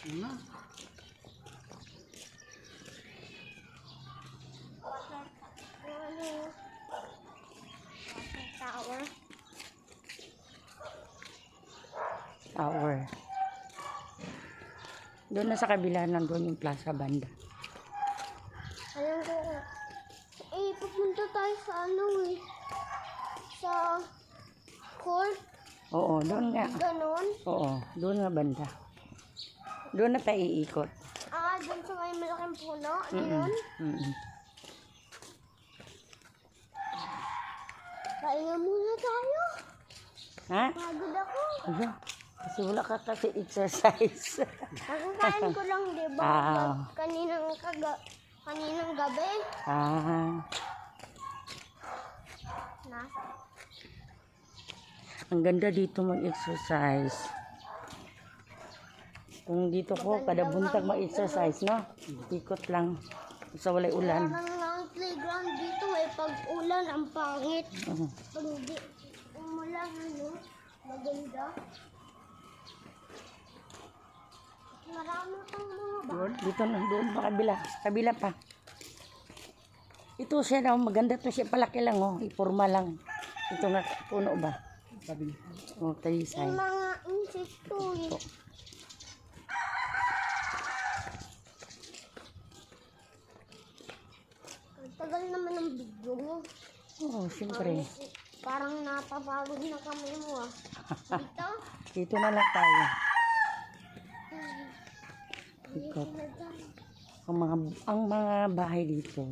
Ano? Tower. Tower. Doon na sa kabila, nandun yung Plaza Banda. Alam ko. Pupunta tayo sa sa court. Oo, doon nga. Ganon. Oo, doon nga banda. Doon na tayo iikot. Doon sa may malaking puno. Ano yun? Pahinga muna tayo. Ha? Pagod ako. Ano? Kasi wala ka kasi exercise. Nakakain ko lang, di ba? Kaninang gabi. Nasa. Ang ganda dito mag-exercise. Kung dito ko, kada buntag mag-exercise, no? Ikot lang. Sa walay ulan. Parang lang playground dito pag ulan, ang pangit. Pag hindi umulan, maganda. Marami pang mga ba? Dito na, doon pa kabila. Kabila pa. Ito siya na, maganda to siya. Palaki lang, oh. Iporma lang. Ito nga, puno ba? Sabi. Oh, talisay. Yung mga insekto. Ang tagal naman ng video mo. Oo, siyempre. Parang napapagod na kami mo Dito? Dito na lang tayo. Ikot. Ang mga bahay dito.